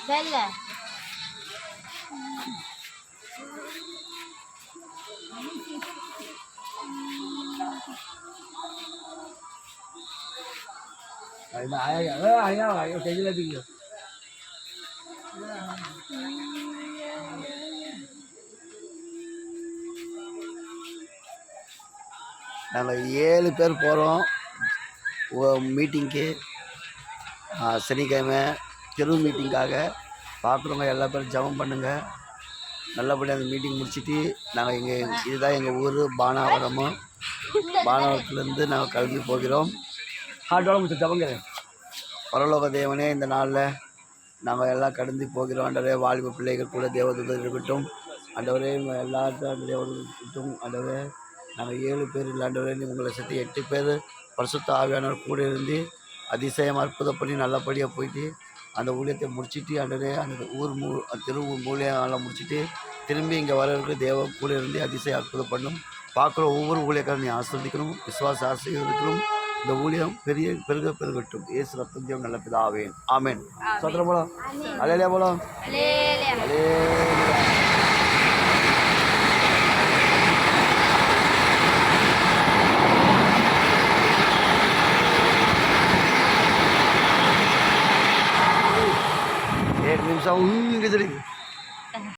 சரிங்க. நாங்கள் 7 பேர் போகிறோம் மீட்டிங்க்கு. சனிக்கிழமை தெரு மீட்டிங்காக பார்க்குறவங்க எல்லா பேரும் ஜெபம் பண்ணுங்கள். நல்லபடியாக அந்த மீட்டிங் முடிச்சுட்டு நாங்கள் இங்கே இதுதான் எங்கள் ஊர் பானாவரமும். பானாவரத்துலேருந்து நாங்கள் கிளம்பி போகிறோம். பரலோக தேவனே, இந்த நாளில் நாங்கள் எல்லாம் கடந்து போகிறோம். ஆண்டவரே, வாலிப பிள்ளைகள் கூட தேவதூதர் இருக்கட்டும். ஆண்டவரே, எல்லாத்தையும் தேவதூதர் இருக்கட்டும். ஆண்டவரே, நாங்கள் 7 பேர் இல்லை ஆண்டவரே, உங்களை சேர்த்து 8 பேர் பரிசுத்த ஆவியானவர் கூட இருந்து அதிசயம் அற்புதம் பண்ணி நல்லபடியாக போயிட்டு அந்த ஊழியத்தை முடிச்சுட்டு ஆண்டவரே அந்த தெரு ஊழியெல்லாம் முடிச்சுட்டு திரும்பி இங்கே வரவருக்கு தேவ கூட இருந்து அதிசயம் அற்புதம் பண்ணும். பார்க்குற ஒவ்வொரு ஊழியக்காரன் நீ ஆஸ்வதிக்கணும், விசுவாச ஆசீர்வதிக்கணும். இந்த ஊழியம் பெருகட்டும். இயேசு ரத்தம் நல்ல பிதாவே, ஆமென். சோத்திரம் போலாம், அலேலியா போலாம், அலேலியா.